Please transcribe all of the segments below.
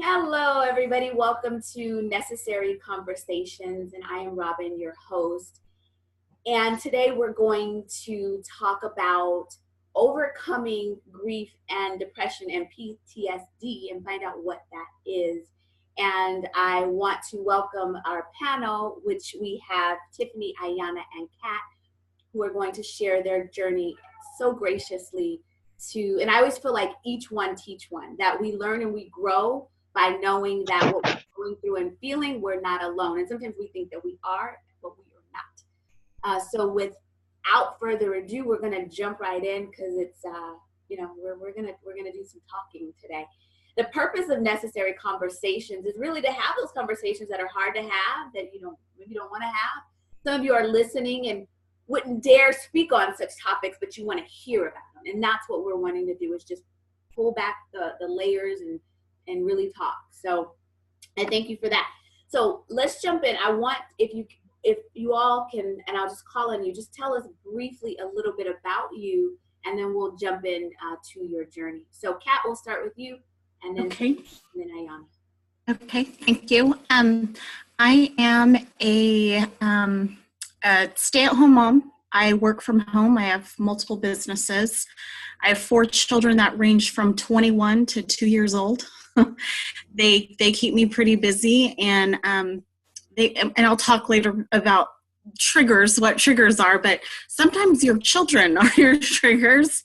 Hello, everybody. Welcome to Necessary Conversations, and I am Robin, your host. And today we're going to talk about overcoming grief and depression and PTSD and find out what that is. And I want to welcome our panel, which we have Tiffany, Ayanna, and Kat, who are going to share their journey so graciously and I always feel like each one teach one, that we learn and we grow by knowing that what we're going through and feeling, we're not alone. And sometimes we think that we are, but we are not. So without further ado, we're gonna jump right in because it's, we're gonna do some talking today. The purpose of Necessary Conversations is really to have those conversations that are hard to have, that maybe don't want to have. Some of you are listening and wouldn't dare speak on such topics, but you want to hear about them. And that's what we're wanting to do, is just pull back the layers and really talk. So I thank you for that. So let's jump in. I want, if you all can, and I'll just call on you, just tell us briefly a little bit about you, and then we'll jump in to your journey. So Kat, we'll start with you, and then, okay. And then Ayanna. Okay, thank you. I am a stay-at-home mom. I work from home. I have multiple businesses. I have 4 children that range from 21 to 2 years old. They keep me pretty busy, and I'll talk later about triggers, what triggers are, but sometimes your children are your triggers.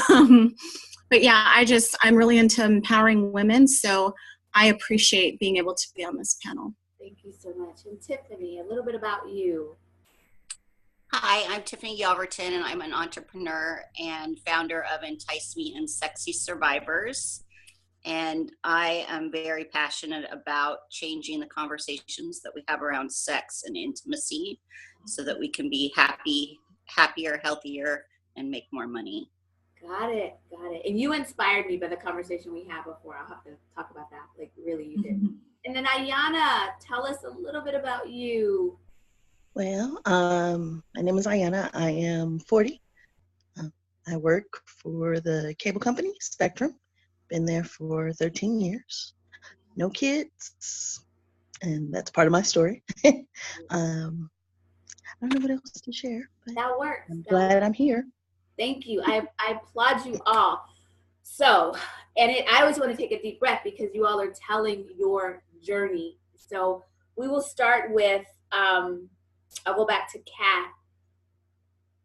But yeah, I'm really into empowering women, so I appreciate being able to be on this panel. Thank you so much. And Tiffany, a little bit about you. Hi, I'm Tiffany Yelverton, and I'm an entrepreneur and founder of Entice Me and Sexy Survivors. And I am very passionate about changing the conversations that we have around sex and intimacy so that we can be happier, healthier, and make more money. Got it. And you inspired me by the conversation we had before. I'll have to talk about that. Like, really, you did. And then Ayanna, tell us a little bit about you. Well, my name is Ayanna. I am 40. I work for the cable company, Spectrum. Been there for 13 years. No kids. And that's part of my story. I don't know what else to share. But that works. I'm glad I'm here. Thank you. I applaud you all. So, I always want to take a deep breath because you all are telling your journey. So we will start with, I'll go back to Kat.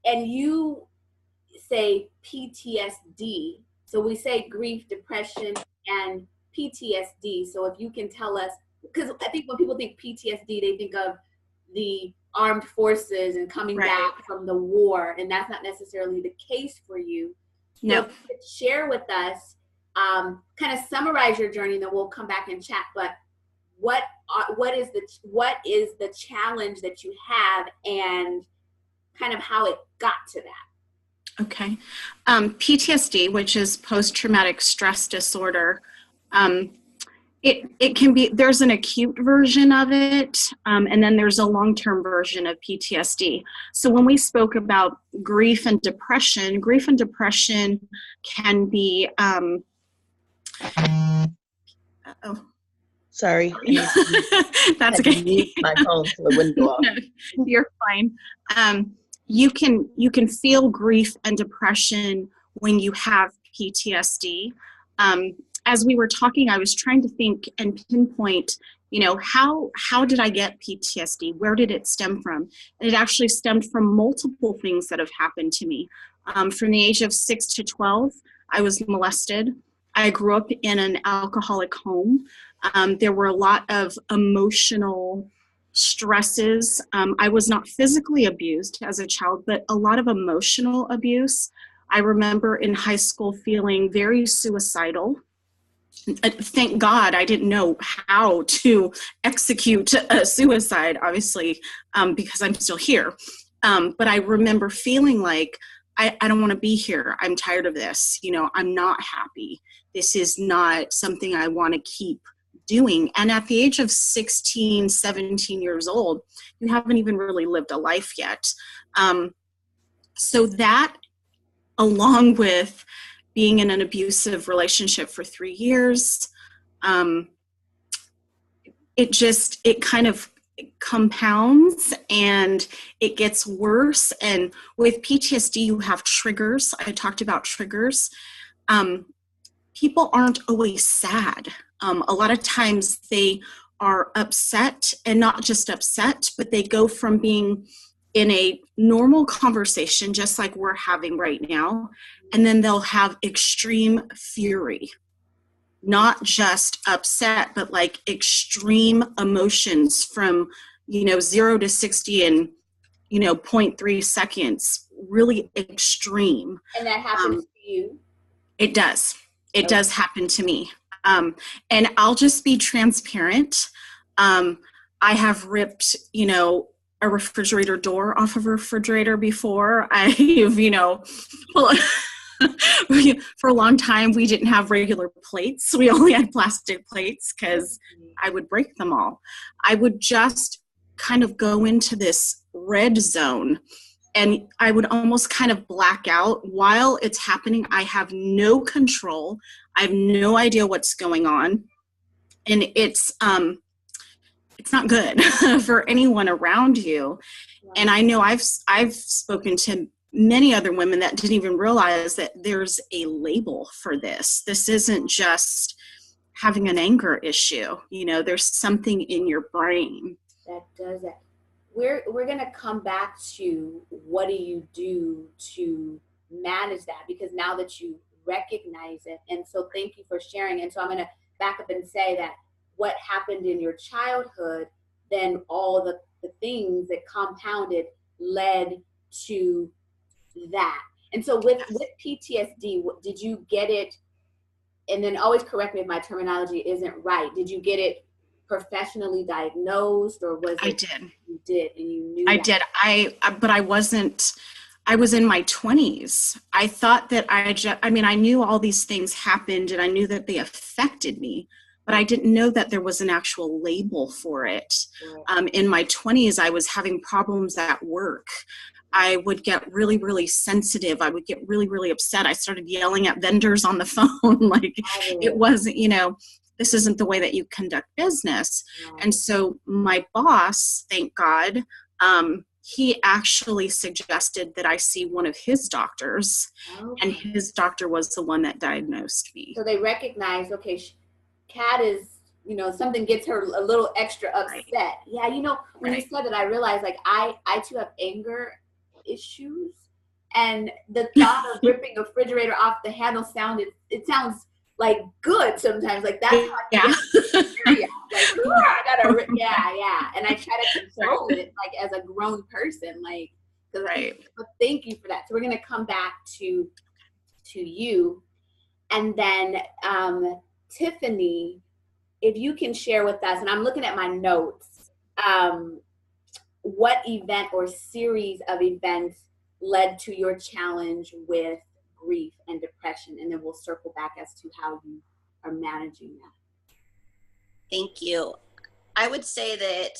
And you say PTSD. So we say grief, depression, and PTSD. So if you can tell us, because I think when people think PTSD, they think of the armed forces and coming back from the war, and that's not necessarily the case for you. No. So if you could share with us, kind of summarize your journey, and then we'll come back and chat. But what is the challenge that you have, and kind of how it got to that? Okay. PTSD, which is post-traumatic stress disorder, it can be, there's an acute version of it, and then there's a long-term version of PTSD. So when we spoke about grief and depression can be, Sorry. That's okay. Mute my phone so it wouldn't go off. No, you're fine. You can feel grief and depression when you have PTSD. As we were talking, I was trying to think and pinpoint, how did I get PTSD? Where did it stem from? And it actually stemmed from multiple things that have happened to me. From the age of 6 to 12, I was molested. I grew up in an alcoholic home. There were a lot of emotional stresses. I was not physically abused as a child, but a lot of emotional abuse. I remember in high school feeling very suicidal. Thank God I didn't know how to execute a suicide, obviously, because I'm still here. But I remember feeling like, I don't want to be here. I'm tired of this. I'm not happy. This is not something I want to keep doing. And at the age of 16, 17 years old, you haven't even really lived a life yet. So that, along with being in an abusive relationship for 3 years, it kind of compounds and it gets worse. And with PTSD, you have triggers. I talked about triggers. People aren't always sad. A lot of times they are upset, and not just upset, but they go from being in a normal conversation, just like we're having right now, and then they'll have extreme fury. Not just upset, but like extreme emotions from, 0 to 60 in, 0.3 seconds, really extreme. And that happens to you? It does. It does happen to me. And I'll just be transparent. I have ripped, a refrigerator door off of a refrigerator before. I've, well, for a long time, we didn't have regular plates. We only had plastic plates because I would break them all. I would just kind of go into this red zone, and I would almost kind of black out while it's happening. I have no control. I have no idea what's going on. And it's not good for anyone around you. And I know I've spoken to many other women that didn't even realize that there's a label for this. This isn't just having an anger issue. There's something in your brain that does that. We're going to come back to what do you do to manage that, because now that you recognize it, and so thank you for sharing. And so I'm going to back up and say that what happened in your childhood, then all the things that compounded led to that. And so with PTSD, did you get it, and then always correct me if my terminology isn't right, did you get it professionally diagnosed, or was it? I did. You did, and you knew I that? did. But I wasn't, I was in my 20s. I thought that I knew all these things happened, and I knew that they affected me, but I didn't know that there was an actual label for it. In my 20s, I was having problems at work. I would get really, really sensitive. I would get really, really upset. I started yelling at vendors on the phone. Like, it wasn't, this isn't the way that you conduct business. And so my boss, thank God, he actually suggested that I see one of his doctors, and his doctor was the one that diagnosed me. So they recognized, okay, Kat is, something gets her a little extra upset. Right. Yeah, when you said that, I realized, like, I too have anger issues, and the thought of ripping a refrigerator off the handle sounds like good sometimes. Like, that's how I feel. Like, I gotta yeah. And I try to control it, like, as a grown person, like, right. But thank you for that. So we're gonna come back to you, and then Tiffany, if you can share with us, and I'm looking at my notes, what event or series of events led to your challenge with grief and depression, and then we'll circle back as to how you are managing that. Thank you. I would say that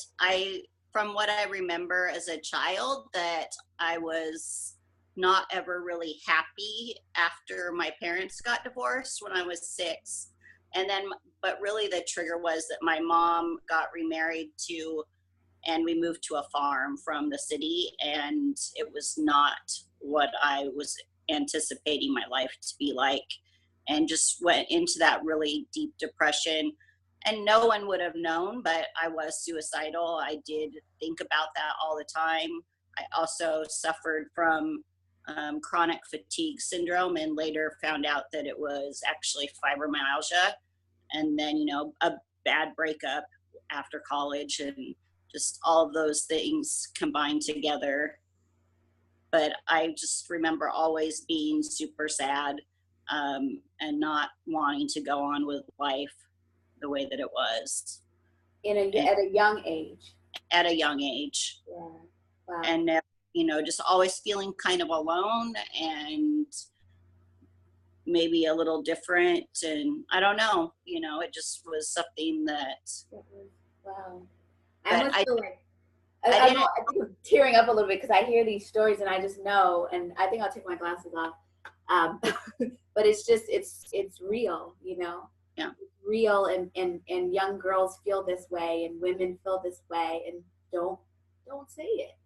from what I remember as a child, that I was not ever really happy after my parents got divorced when I was 6. And then, but really the trigger was that my mom got remarried and we moved to a farm from the city, and it was not what I was anticipating my life to be like, and just went into that really deep depression. And no one would have known, but I was suicidal. I did think about that all the time. I also suffered from chronic fatigue syndrome, and later found out that it was actually fibromyalgia. And then, a bad breakup after college, and just all of those things combined together. But I just remember always being super sad, and not wanting to go on with life the way that it was. At a young age. At a young age. Yeah. Wow. And, just always feeling kind of alone and maybe a little different. And I don't know, it just was something that. Wow. I think I'm tearing up a little bit because I hear these stories and I just know, and I think I'll take my glasses off. But it's just, it's real, Yeah. It's real, and young girls feel this way and women feel this way and don't say it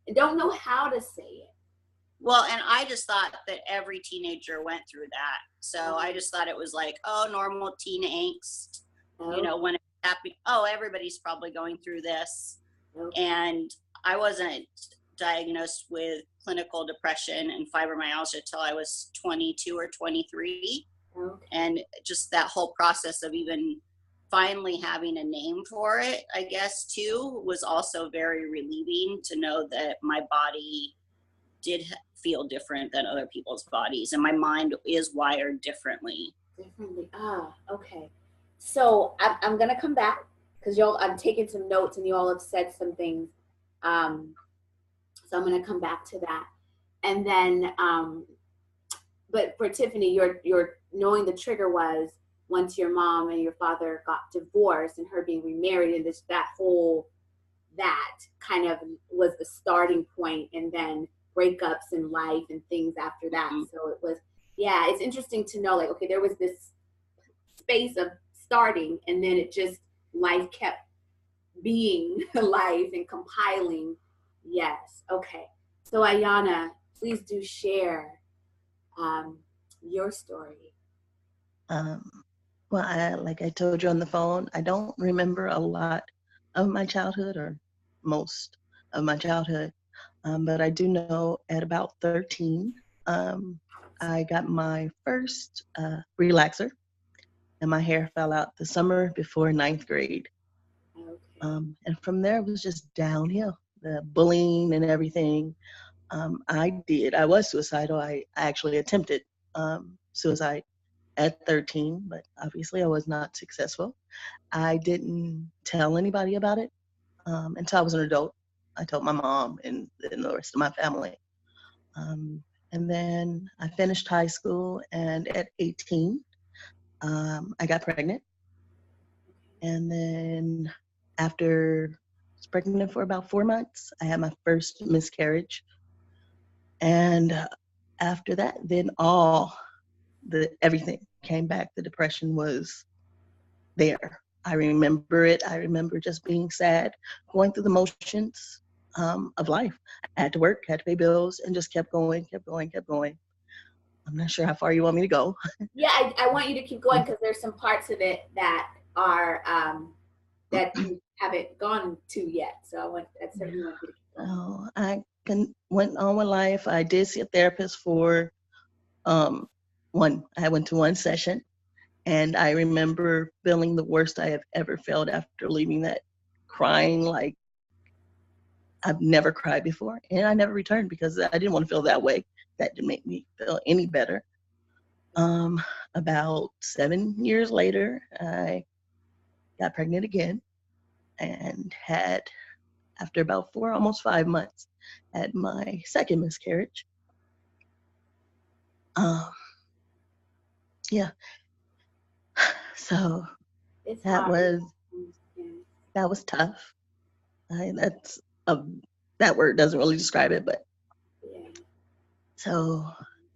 and don't know how to say it. Well, and I just thought that every teenager went through that. So I just thought it was like, oh, normal teen angst, when it's happening. Oh, everybody's probably going through this. And I wasn't diagnosed with clinical depression and fibromyalgia till I was 22 or 23. And just that whole process of even finally having a name for it, I guess, too, was also very relieving to know that my body did feel different than other people's bodies, and my mind is wired differently. Okay. So I'm gonna come back because I'm taking some notes and you all have said some things. So I'm gonna come back to that, and then but for Tiffany, your knowing the trigger was once your mom and your father got divorced and her being remarried, and that kind of was the starting point, and then breakups in life and things after that. Mm-hmm. So it was, it's interesting to know, like, okay, there was this space of starting, and then it just, life kept being life and compiling. Yes. Okay. So Ayanna, please do share your story. Well, like I told you on the phone, I don't remember a lot of my childhood, or most of my childhood. But I do know at about 13, I got my first relaxer, and my hair fell out the summer before 9th grade. Okay. And from there, it was just downhill, the bullying and everything. I was suicidal. I actually attempted suicide at 13, but obviously I was not successful. I didn't tell anybody about it until I was an adult. I told my mom and the rest of my family. And then I finished high school, and at 18, I got pregnant. And then after I was pregnant for about 4 months, I had my first miscarriage. And after that, then everything came back. The depression was there. I remember it. I remember just being sad, going through the motions of life. I had to work, had to pay bills, and just kept going. I'm not sure how far you want me to go. Yeah, I want you to keep going because there's some parts of it that are that you haven't gone to yet. So I certainly want you to keep going. I went on with life. I did see a therapist for I went to one session, and I remember feeling the worst I have ever felt after leaving that, crying like I've never cried before. And I never returned because I didn't want to feel that way. That didn't make me feel any better. About 7 years later, I got pregnant again, and had, after about 4, almost 5 months, had my second miscarriage. Yeah. So that was tough. That word doesn't really describe it, but so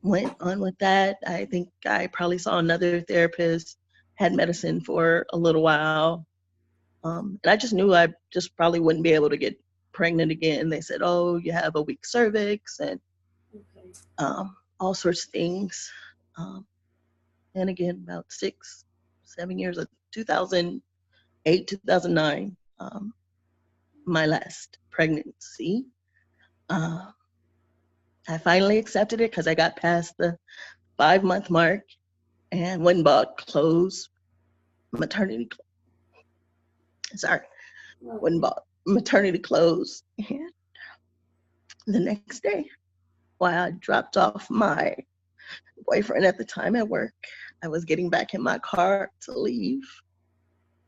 went on with that. I think I probably saw another therapist, had medicine for a little while. And I just knew I just probably wouldn't be able to get pregnant again. They said, oh, you have a weak cervix and all sorts of things. And again, about 6, 7 years of 2008, 2009, my last pregnancy. I finally accepted it because I got past the 5-month mark and went and bought maternity clothes. And the next day, while I dropped off my boyfriend at the time at work, I was getting back in my car to leave,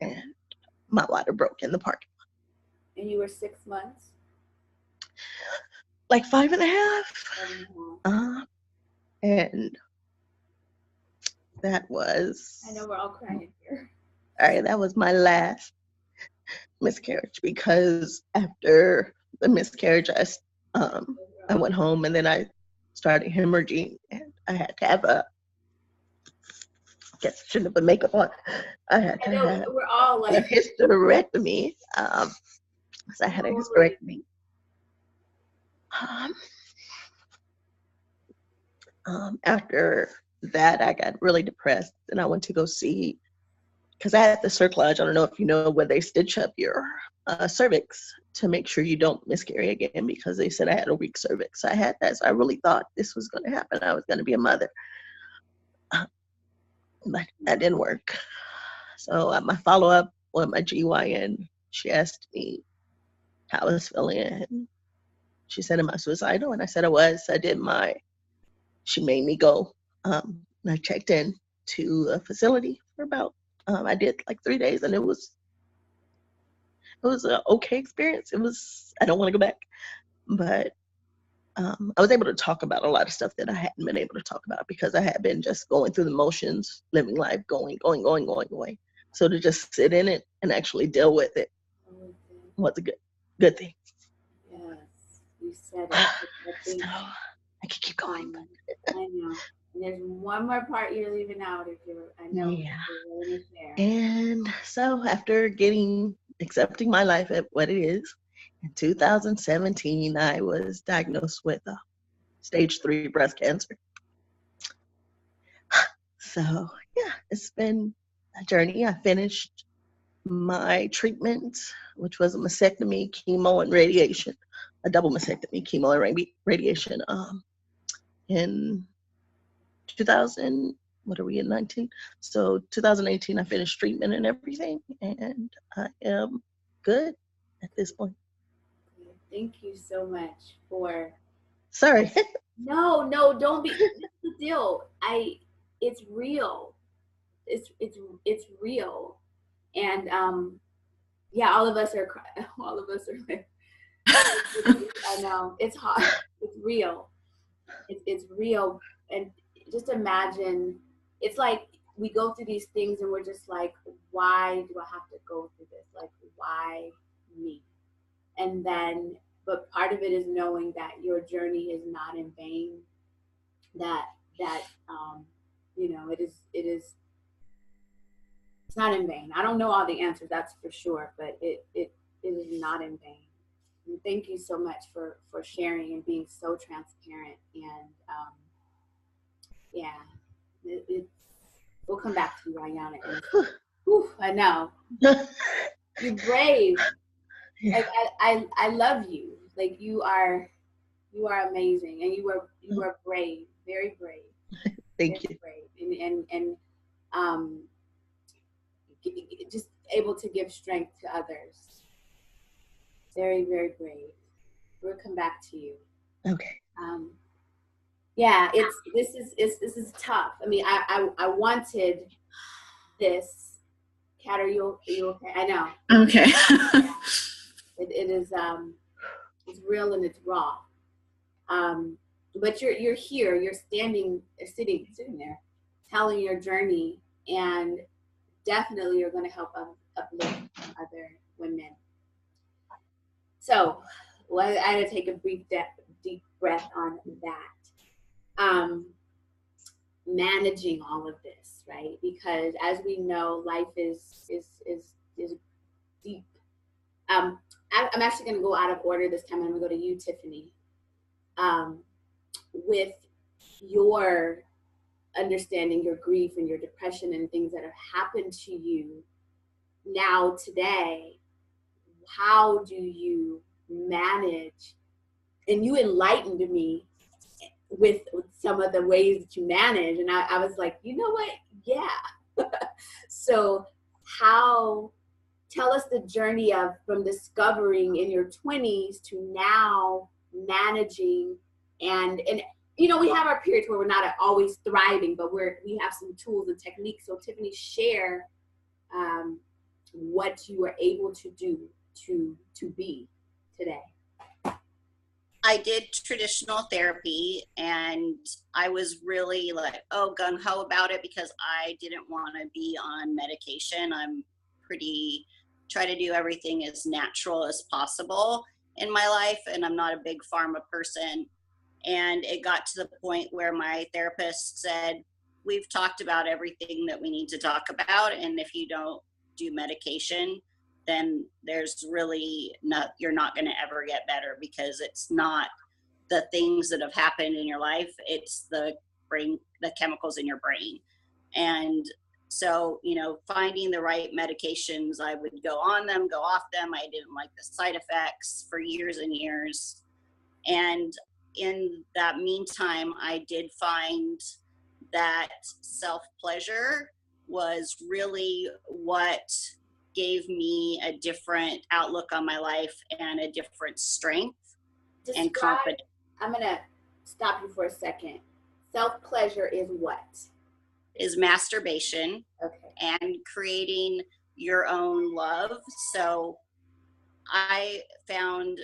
and my water broke in the parking lot. And you were 6 months? Like 5.5. And that was... I know we're all crying here. All right, that was my last miscarriage, because after the miscarriage, I went home, and then I started hemorrhaging, and I had to have guess I shouldn't have put makeup on. I had I to know have we're all a like, hysterectomy. So I had a hysterectomy. After that, I got really depressed, and I went to go see, because I had the cerclage. I don't know if you know, where they stitch up your cervix to make sure you don't miscarry again, because they said I had a weak cervix. So I had that. So I really thought this was going to happen. I was going to be a mother. But that didn't work. So at my follow-up with my GYN, she asked me how I was feeling. And she said, am I suicidal? And I said I was. She made me go. And I checked in to a facility for about, I did like 3 days, and it was an okay experience. I don't want to go back, but I was able to talk about a lot of stuff that I hadn't been able to talk about, because I had been just going through the motions, living life, going. So to just sit in it and actually deal with it was a good thing. yes, you said it. I think, So I could keep going. I know. And there's one more part you're leaving out I know. Yeah. You're willing to share. And so after accepting my life at what it is, in 2017, I was diagnosed with stage 3 breast cancer. So yeah, it's been a journey. I finished my treatment, which was a mastectomy, chemo, and radiation, a double mastectomy, chemo, and radiation, in 2000. What are we in 19? So 2018, I finished treatment and everything, and I am good at this point. Thank you so much for. Sorry. No, don't be. This is the deal. It's real. It's real, and yeah, all of us are like. I know it's hard. It's real. It's real, and just imagine. It's like we go through these things, and we're just like, why do I have to go through this? Like, why me? And then, but part of it is knowing that your journey is not in vain. That it is. It's not in vain. I don't know all the answers, that's for sure, but it is not in vain. And thank you so much for sharing and being so transparent. And yeah, we'll come back to you, Ayanna. Whew, I know. You're brave. Yeah. Like I love you. Like you are amazing, and you are brave, very brave. Thank very you. Brave. And just able to give strength to others. Very, very brave. We'll come back to you. Okay. Yeah, this is tough. I mean, I wanted this. Kat, are you okay? I know. Okay. It is it's real and it's raw. But you're here. You're sitting there, telling your journey, and definitely you're going to help uplift other women. So, I had to take a deep breath on that. Managing all of this, right? Because as we know, life is deep. I'm actually going to go out of order this time. I'm going to go to you, Tiffany. With your understanding your grief and your depression and things that have happened to you now today, how do you manage? And you enlightened me with some of the ways that you manage, and I was like, you know what? Yeah. So tell us the journey from discovering in your 20s to now managing, and we have our periods where we're not always thriving, but we have some tools and techniques. So Tiffany, share what you were able to do to be today. I did traditional therapy, and I was really like, gung-ho about it, because I didn't want to be on medication. I'm try to do everything as natural as possible in my life, and I'm not a big pharma person. And it got to the point where my therapist said, we've talked about everything that we need to talk about. And if you don't do medication, then there's really not, you're not going to ever get better, because it's not the things that have happened in your life. It's the brain, the chemicals in your brain. And so, you know, finding the right medications, I would go on them, go off them. I didn't like the side effects for years and years. And in that meantime, I did find that self-pleasure was really what gave me a different outlook on my life and a different strength and confidence. I'm going to stop you for a second. Self-pleasure is what? Is masturbation. Okay. And creating your own love. So I found,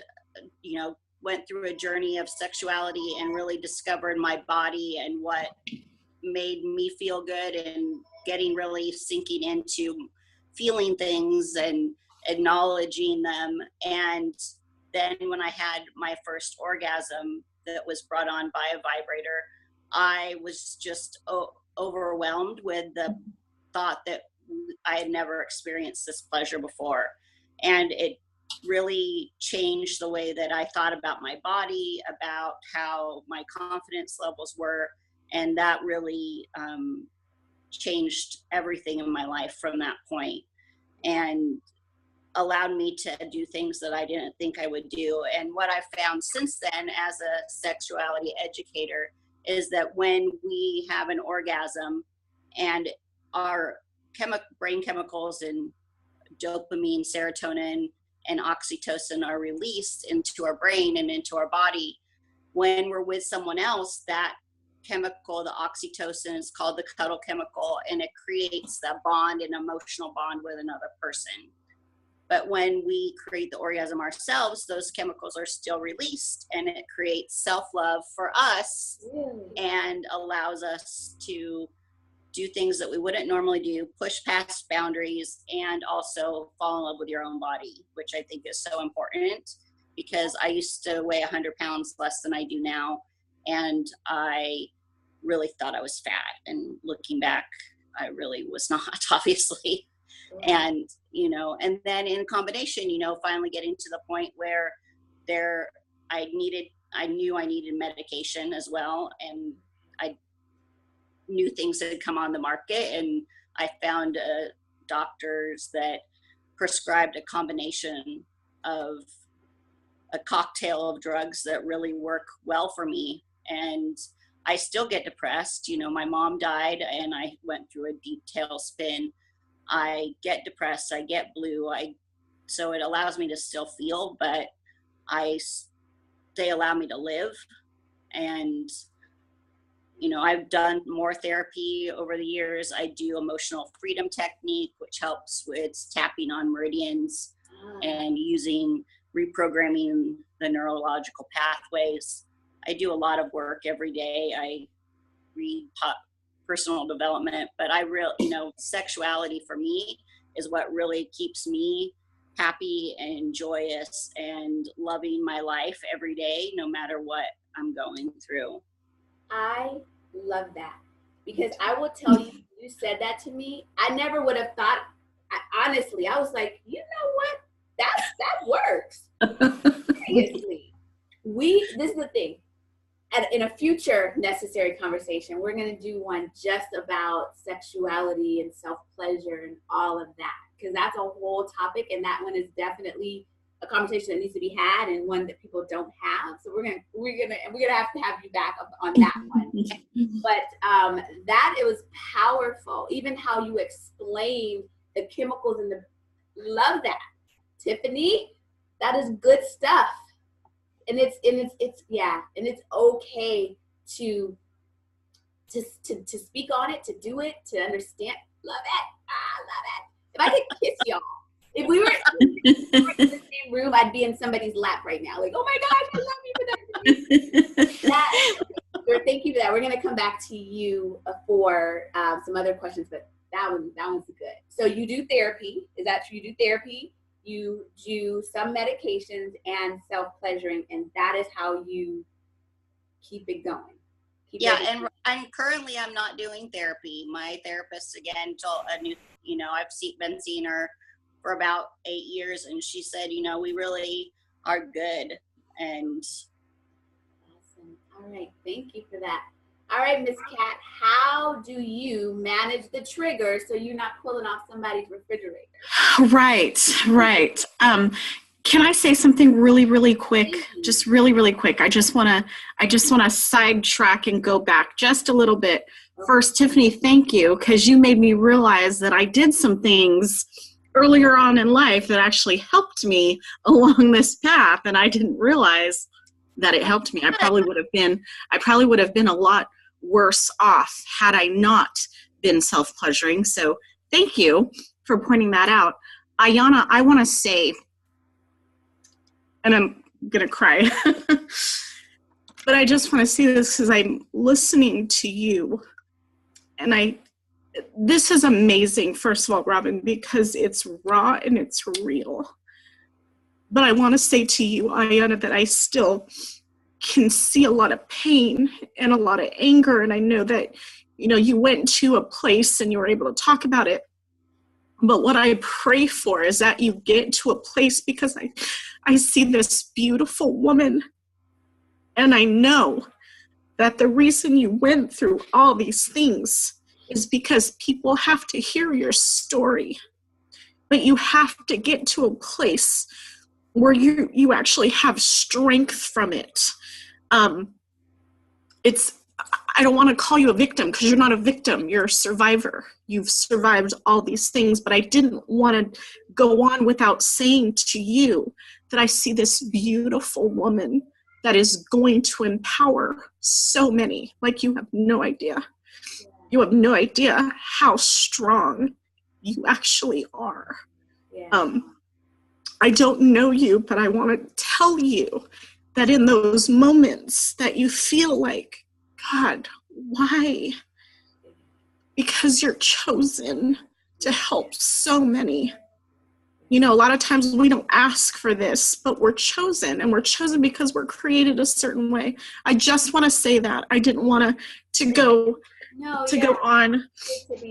you know, went through a journey of sexuality and really discovered my body and what made me feel good, and getting really sinking into feeling things and acknowledging them. And then when I had my first orgasm that was brought on by a vibrator, I was just overwhelmed with the thought that I had never experienced this pleasure before. And it really changed the way that I thought about my body, about how my confidence levels were. And that really changed everything in my life from that point, and allowed me to do things that I didn't think I would do. And what I've found since then as a sexuality educator is that when we have an orgasm and our brain chemicals and dopamine, serotonin, and oxytocin are released into our brain and into our body, when we're with someone else, that chemical, the oxytocin, is called the cuddle chemical, and it creates that bond, an emotional bond with another person. But when we create the orgasm ourselves, those chemicals are still released, and it creates self-love for us. Really? And allows us to do things that we wouldn't normally do, push past boundaries, and also fall in love with your own body, which I think is so important, because I used to weigh 100 pounds less than I do now. And I really thought I was fat. And looking back, I really was not, obviously. And, you know, and then in combination, you know, finally getting to the point where I knew I needed medication as well. And I knew things had come on the market, and I found doctors that prescribed a combination of a cocktail of drugs that really work well for me. And I still get depressed. You know, my mom died and I went through a deep tailspin. I get depressed, I get blue. So it allows me to still feel, but they allow me to live. And, you know, I've done more therapy over the years. I do emotional freedom technique, which helps with tapping on meridians and using reprogramming the neurological pathways. I do a lot of work every day. I read personal development, but you know, sexuality for me is what really keeps me happy and joyous and loving my life every day, no matter what I'm going through. I love that, because I will tell you, you said that to me, I never would have thought, honestly, I was like, you know what? That works. Seriously. This is the thing. In a future necessary conversation, we're going to do one just about sexuality and self-pleasure and all of that, because that's a whole topic, and that one is definitely a conversation that needs to be had, and one that people don't have. So we're gonna have to have you back on that one. But that, it was powerful. Even how you explained the chemicals and love that, Tiffany. That is good stuff. And it's okay to speak on it, to do it, to understand. Love it. Love it. If I could kiss y'all, if we were in the same room, I'd be in somebody's lap right now. Like, oh my gosh, I love you for that. Thank you for that. We're gonna come back to you for some other questions, but that one's good. So you do therapy. Is that true? You do therapy. You do some medications and self-pleasuring, and that is how you keep it going. Yeah, and currently I'm not doing therapy. My therapist, again, told a new, I've been seeing her for about 8 years, and she said, we really are good. And awesome. All right, thank you for that. All right, Miss Kat, how do you manage the trigger so you're not pulling off somebody's refrigerator? Right. Can I say something really, really quick? Just really, really quick. I just want to sidetrack and go back just a little bit. First, Tiffany, thank you, because you made me realize that I did some things earlier on in life that actually helped me along this path, and I didn't realize that it helped me. I probably would have been a lot worse off had I not been self-pleasuring. So thank you for pointing that out. Ayanna, I want to say, and I'm going to cry, but I just want to say this because I'm listening to you. And this is amazing, first of all, Robin, because it's raw and it's real. But I want to say to you, Ayanna, that I still can see a lot of pain and a lot of anger. And I know that, you went to a place and you were able to talk about it. But what I pray for is that you get to a place, because I see this beautiful woman, and I know that the reason you went through all these things is because people have to hear your story. But you have to get to a place where you actually have strength from it. I don't want to call you a victim, because you're not a victim. You're a survivor. You've survived all these things, but I didn't want to go on without saying to you that I see this beautiful woman that is going to empower so many. Like, you have no idea. You have no idea how strong you actually are. Yeah. I don't know you, but I want to tell you that in those moments that you feel like, God, why? Because you're chosen to help so many. A lot of times we don't ask for this, but we're chosen, and we're chosen because we're created a certain way. I just want to say that. I didn't want to go on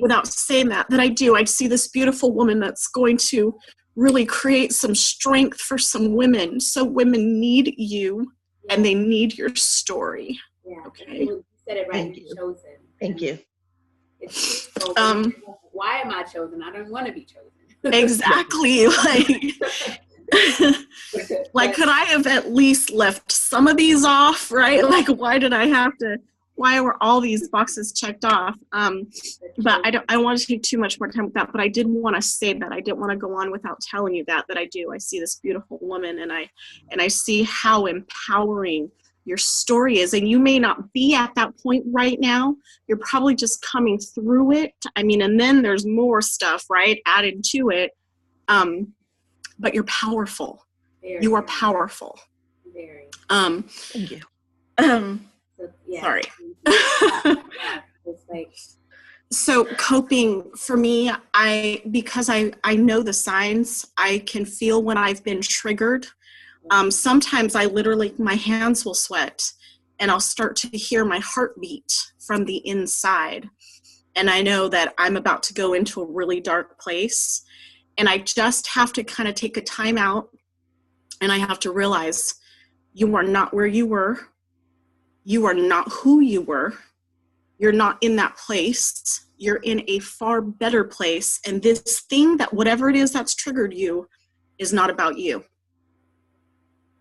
without saying that I do. I see this beautiful woman that's going to really create some strength for some women. So women need you, and they need your story. Yeah. Okay. You said it right. You're chosen. Thank you. It's so why am I chosen? I don't want to be chosen. Exactly. Like, could I have at least left some of these off, right? Like, why were all these boxes checked off? But I don't want to take too much more time with that, but I did want to say that I didn't want to go on without telling you that I do. I see this beautiful woman, and I see how empowering your story is. And you may not be at that point right now. You're probably just coming through it. And then there's more stuff, right, added to it. But you're powerful. You are powerful. Very. Thank you. Sorry. So coping for me, because I know the signs, I can feel when I've been triggered. Sometimes my hands will sweat, and I'll start to hear my heartbeat from the inside. And I know that I'm about to go into a really dark place. And I just have to kind of take a time out, and I have to realize you are not where you were. You are not who you were. You're not in that place. You're in a far better place. And this thing, that whatever it is that's triggered you, is not about you.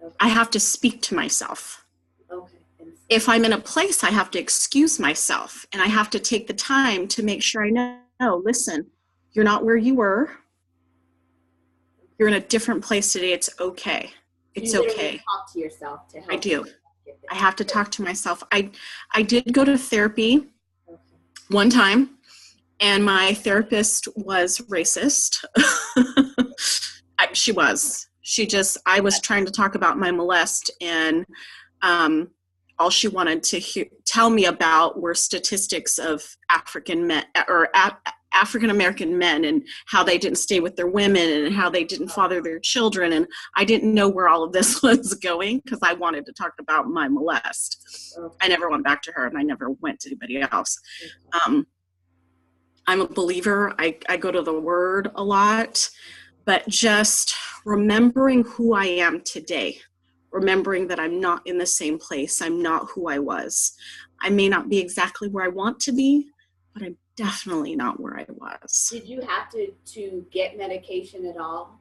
Okay. I have to speak to myself. Okay. If I'm in a place, I have to excuse myself, and I have to take the time to make sure I know, listen, you're not where you were. You're in a different place today. It's okay. It's okay. Talk to yourself to help. I do. I have to talk to myself. I did go to therapy one time, and my therapist was racist. She was. I was trying to talk about my molest, and all she wanted to tell me about were statistics of African men, or African American men and how they didn't stay with their women and how they didn't father their children. And I didn't know where all of this was going because I wanted to talk about my molest. I never went back to her, and I never went to anybody else. I'm a believer. I go to the Word a lot, but just remembering who I am today, remembering that I'm not in the same place. I'm not who I was. I may not be exactly where I want to be, but I'm definitely not where I was. Did you have to get medication at all?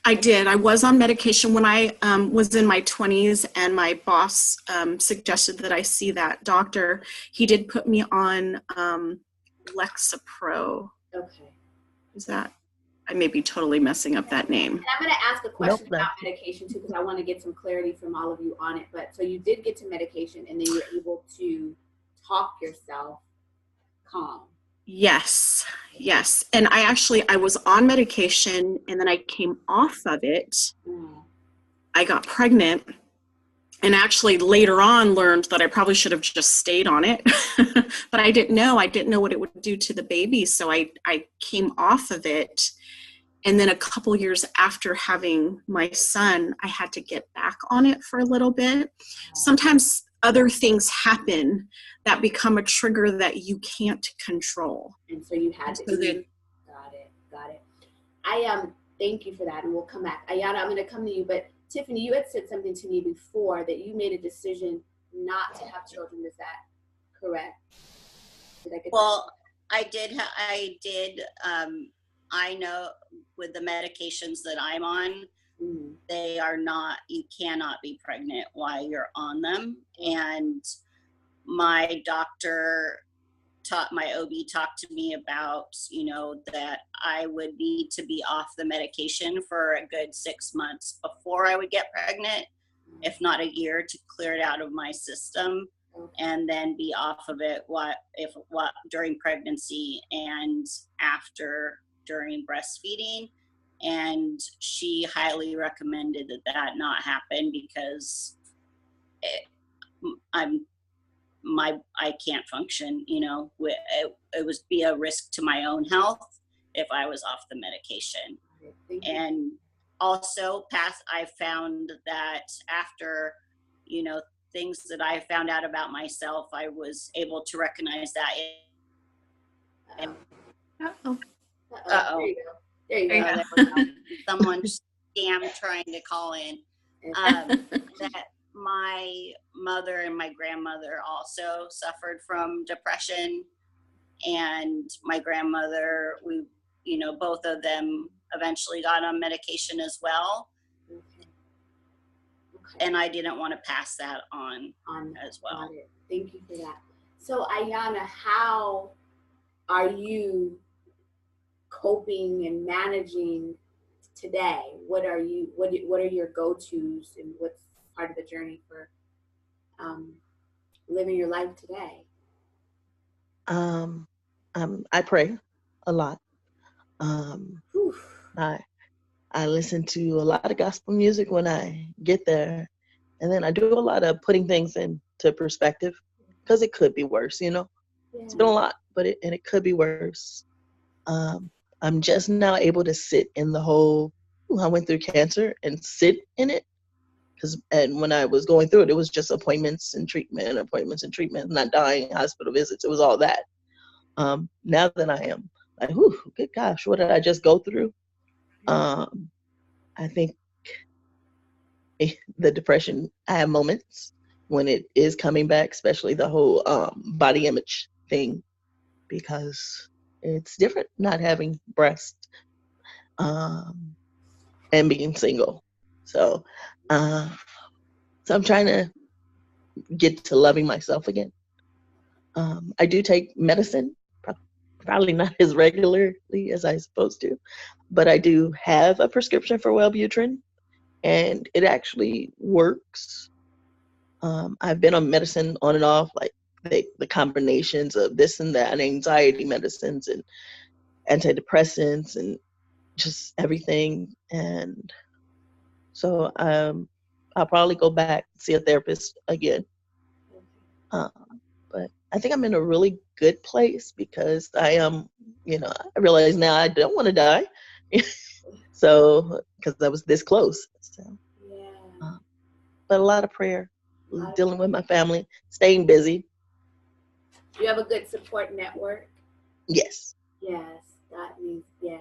I did. I was on medication when I was in my 20s, and my boss suggested that I see that doctor. He did put me on Lexapro. Okay. Is that? I may be totally messing up that name. And I'm going to ask a question about medication too, because I want to get some clarity from all of you on it. But so you did get to medication, and then you were able to talk yourself calm. Yes. And I was on medication, and then I came off of it. I got pregnant, and actually later on learned that I probably should have just stayed on it. But I didn't know what it would do to the baby. So I came off of it. And then a couple years after having my son, I had to get back on it for a little bit. Sometimes other things happen that become a trigger that you can't control. And so you had to. So then, got it. I thank you for that, and we'll come back. Ayanna, I'm going to come to you, but Tiffany, you had said something to me before that you made a decision not to have children. Is that correct? Did I get Well, I did. I know with the medications that I'm on, they are not, you cannot be pregnant while you're on them. And my doctor my OB talked to me about, that I would need to be off the medication for a good 6 months before I would get pregnant, if not a year, to clear it out of my system, and then be off of it during pregnancy and during breastfeeding. And she highly recommended that not happen because I can't function, it would be a risk to my own health if I was off the medication. And also I found that after, things that I found out about myself, I was able to recognize that. There you go. Someone scam trying to call in. That my mother and my grandmother also suffered from depression, and my grandmother, both of them eventually got on medication as well. Okay. And I didn't want to pass that on as well. Got it. Thank you for that. So Ayanna, how are you coping and managing today? What are your go-tos, and what's part of the journey for living your life today? I pray a lot. I listen to a lot of gospel music when I get there, and then I do a lot of putting things into perspective, because it could be worse. Yeah. It's been a lot, but it could be worse. I'm just now able to sit in the whole, I went through cancer, and sit in it. And when I was going through it, it was just appointments and treatment, not dying, hospital visits. It was all that. Now that I am like, good gosh, what did I just go through? I think the depression, I have moments when it is coming back, especially the whole body image thing, because it's different not having breast and being single. So I'm trying to get to loving myself again. I do take medicine, probably not as regularly as I'm supposed to, but I do have a prescription for Wellbutrin, and it actually works. I've been on medicine on and off, like the combinations of this and that, and anxiety medicines and antidepressants and just everything. And so I'll probably go back and see a therapist again. But I think I'm in a really good place because I am, I realize now I don't want to die. So, because I was this close. So, Yeah. but a lot of prayer, A lot of- dealing with my family, staying busy. Do you have a good support network? Yes. Yes, that means yeah.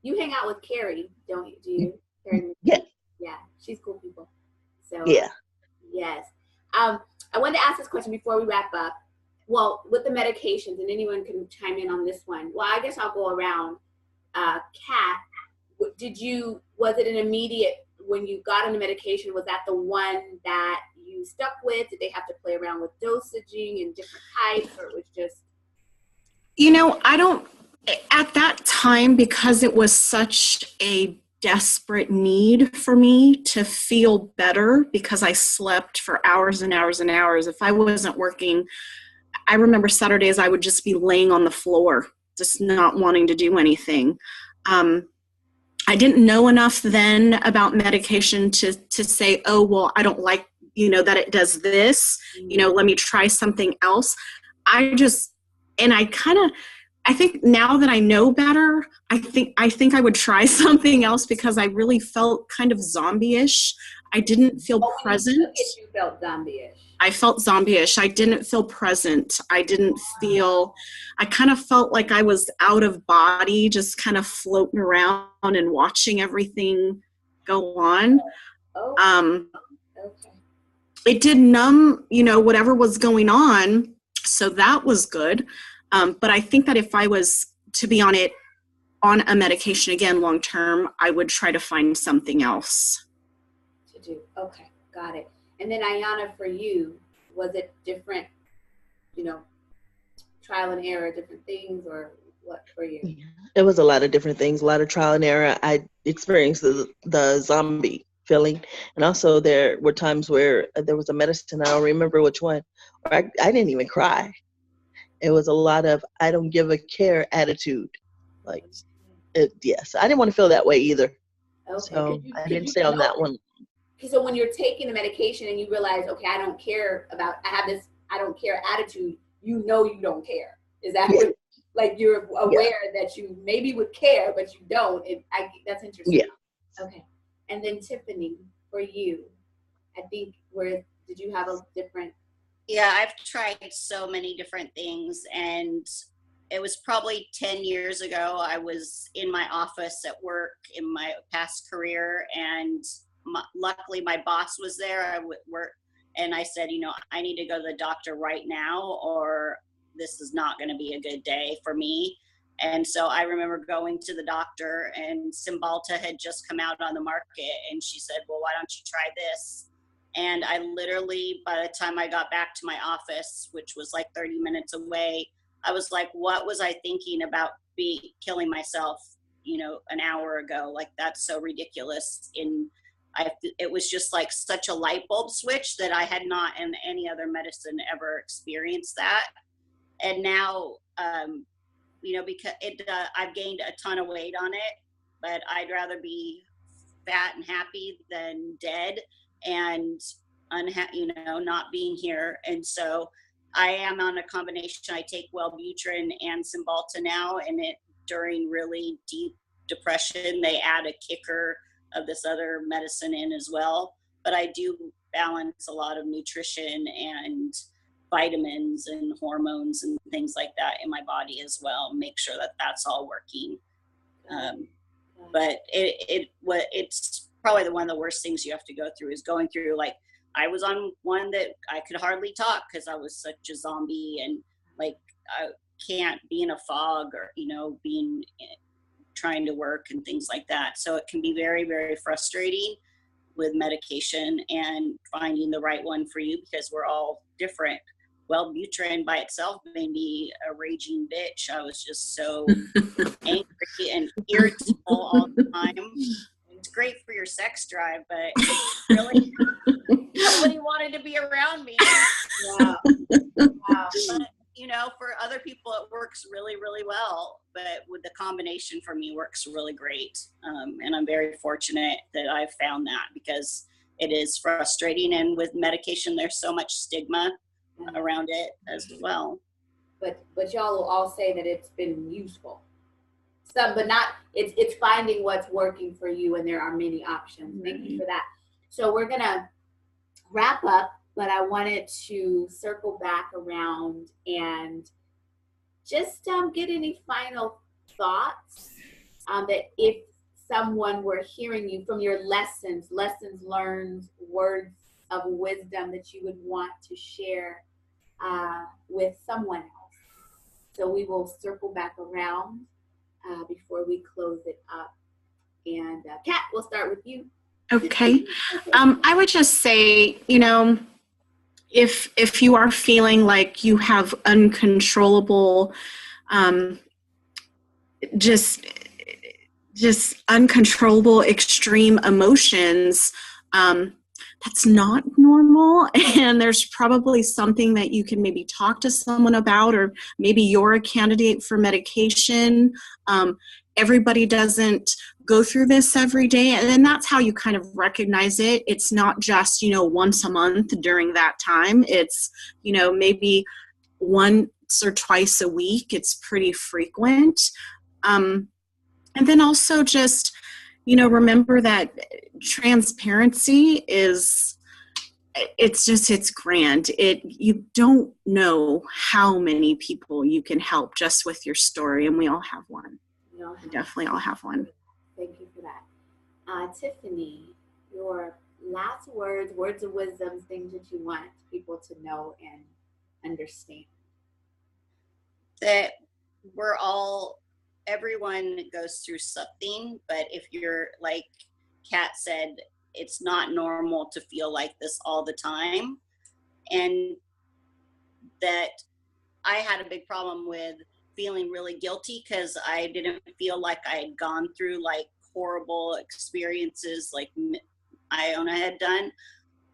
You hang out with Carrie, don't you? Do you? Carrie? Yeah. Yeah, she's cool people. So Yeah. yes. I wanted to ask this question before we wrap up. Well, with the medications, and anyone can chime in on this one. Well, I guess I'll go around. Kat, was it an immediate, when you got on the medication, was that the one that you stuck with? Did they have to play around with dosaging and different types, or it was just? I don't, at that time, because it was such a desperate need for me to feel better, because I slept for hours and hours and hours. If I wasn't working, I remember Saturdays I would just be laying on the floor, just not wanting to do anything. I didn't know enough then about medication to say, oh, well, I don't like, that it does this, let me try something else. I think now that I know better, I think I would try something else, because I really felt kind of zombie-ish. I didn't feel present. You felt zombie-ish. I felt zombie-ish. I didn't feel present. I kind of felt like I was out of body, just kind of floating around and watching everything go on. Okay. It did numb, whatever was going on. So that was good. But I think that if I was to be on a medication again long-term, I would try to find something else To do. Okay, got it. And then Ayanna, for you, was it different, trial and error, different things, or what for you? It was a lot of different things, a lot of trial and error. I experienced the zombie feeling. And also there were times where there was a medicine, I don't remember which one, where I didn't even cry. It was a lot of I don't give a care attitude. Yes, I didn't want to feel that way either. Okay. So I didn't stay on that one. So when you're taking the medication and you realize, okay, I don't care about, I have this I don't care attitude, you don't care. Is that what, like, you're aware that you maybe would care, but you don't? That's interesting. Yeah. Okay. And then Tiffany, for you, I think, did you have a different? Yeah, I've tried so many different things, and it was probably 10 years ago. I was in my office at work in my past career, and luckily my boss was there. I would work, and I said, I need to go to the doctor right now, or this is not going to be a good day for me. And so I remember going to the doctor, and Cymbalta had just come out on the market, and she said, well, why don't you try this? And I literally, by the time I got back to my office, which was like 30 minutes away, I was like, what was I thinking about killing myself, an hour ago? Like, that's so ridiculous. It was just like such a light bulb switch that I had not in any other medicine ever experienced that. And now, because I've gained a ton of weight on it, but I'd rather be fat and happy than dead and not being here. And so I am on a combination. I take Wellbutrin and Cymbalta now, and during really deep depression, they add a kicker of this other medicine in as well. But I do balance a lot of nutrition and vitamins and hormones and things like that in my body as well. Make sure that that's all working. But it's probably one of the worst things you have to go through is going through, like, I was on one that I could hardly talk because I was such a zombie, and like I can't be in a fog or trying to work and things like that. So it can be very, very frustrating with medication and finding the right one for you, because we're all different. Wellbutrin by itself made me a raging bitch. I was just so angry and irritable all the time. It's great for your sex drive, but really nobody wanted to be around me. Wow. But, for other people, it works really, really well. But with the combination, for me, works really great. And I'm very fortunate that I've found that, because it is frustrating. And with medication, there's so much stigma around it as well. But y'all will all say that it's been useful. Some, but not, it's finding what's working for you, and there are many options. Thank you for that. So we're gonna wrap up, but I wanted to circle back around and just get any final thoughts that if someone were hearing you from your lessons learned, words of wisdom that you would want to share with someone else. So we will circle back around before we close it up. And Kat, we'll start with you. Okay. I would just say, if you are feeling like you have uncontrollable, just uncontrollable extreme emotions, that's not normal, and there's probably something that you can maybe talk to someone about, or maybe you're a candidate for medication. Everybody doesn't go through this every day, and then that's how you kind of recognize it. It's not just, once a month during that time. It's, maybe once or twice a week. It's pretty frequent. And then also just, remember that transparency it's grand. You don't know how many people you can help just with your story, and we all have one. We definitely all have one. Thank you for that. Tiffany, your last words of wisdom, things that you want people to know and understand. That everyone goes through something, but if you're, like Kat said, it's not normal to feel like this all the time. And that I had a big problem with feeling really guilty because I didn't feel like I had gone through like horrible experiences like Ayanna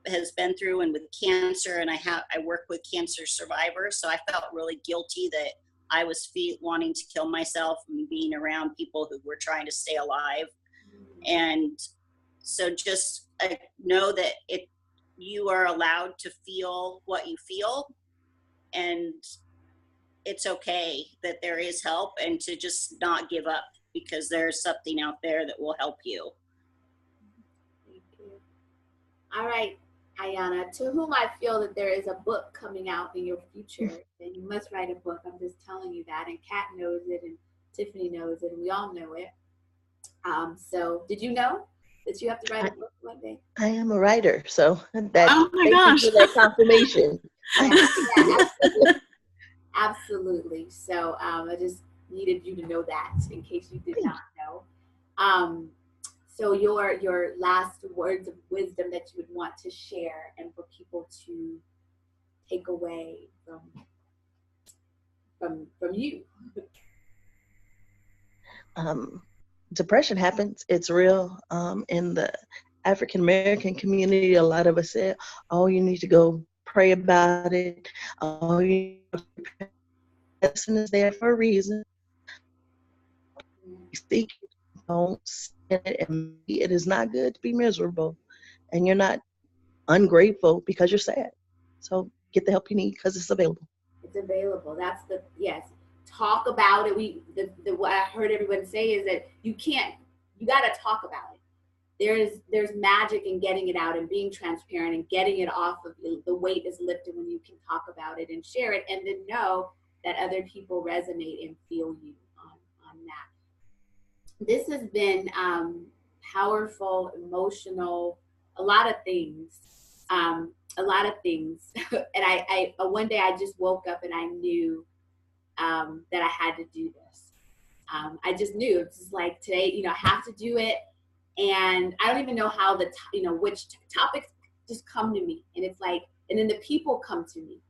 has been through, and with cancer, and I work with cancer survivors, so I felt really guilty that I was wanting to kill myself and being around people who were trying to stay alive. And so just know that you are allowed to feel what you feel, and it's okay that there is help, and to just not give up, because there's something out there that will help you. Thank you. All right, Ayanna, to whom I feel that there is a book coming out in your future, and you must write a book. I'm just telling you that, and Kat knows it, and Tiffany knows it, and we all know it. So did you know that you have to write a book one day? I am a writer, so that, oh my thank gosh. you for that confirmation. Yeah, absolutely. So I just needed you to know that in case you did not know. So your last words of wisdom that you would want to share, and for people to take away from you. Depression happens. It's real. In the African American community, a lot of us say, "Oh, you need to go pray about it. Oh, medicine is there for a reason. Seek it, don't sin it, and it is not good to be miserable, and you're not ungrateful because you're sad. So get the help you need because it's available." It's available. That's yes. Talk about it. What I heard everyone say is that you got to talk about it. There's magic in getting it out and being transparent and getting it off of you. The weight is lifted when you can talk about it and share it, and then know that other people resonate and feel you on that. This has been powerful, emotional, a lot of things. And I one day I just woke up and I knew that I had to do this. I just knew. It's just like today, I have to do it. And I don't even know how which topics just come to me. And it's like, and then the people come to me,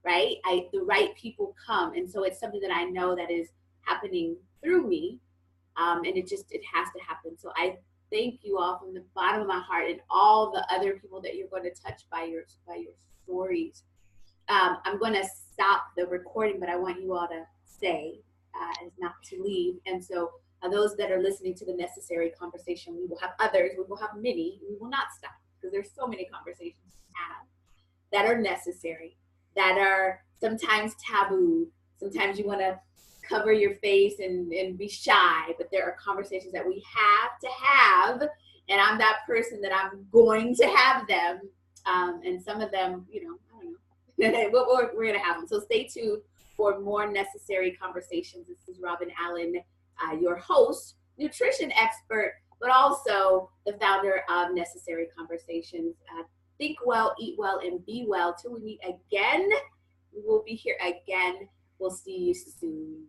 right? The right people come. And so it's something that I know that is happening through me. And it has to happen. So I thank you all from the bottom of my heart, and all the other people that you're going to touch by your stories. I'm going to stop the recording, but I want you all to stay and not to leave. And so those that are listening to the necessary conversation, we will have others, we will have many, we will not stop, because there's so many conversations to have that are necessary. that are sometimes taboo. Sometimes you want to cover your face and be shy, but there are conversations that we have to have, and I'm that person that I'm going to have them. And some of them, you know, I don't know, we're going to have them. So stay tuned for more necessary conversations. This is Robin Allen, your host, nutrition expert, but also the founder of Necessary Conversations. Think well, eat well, and be well. Till we meet again, we will be here again. We'll see you soon.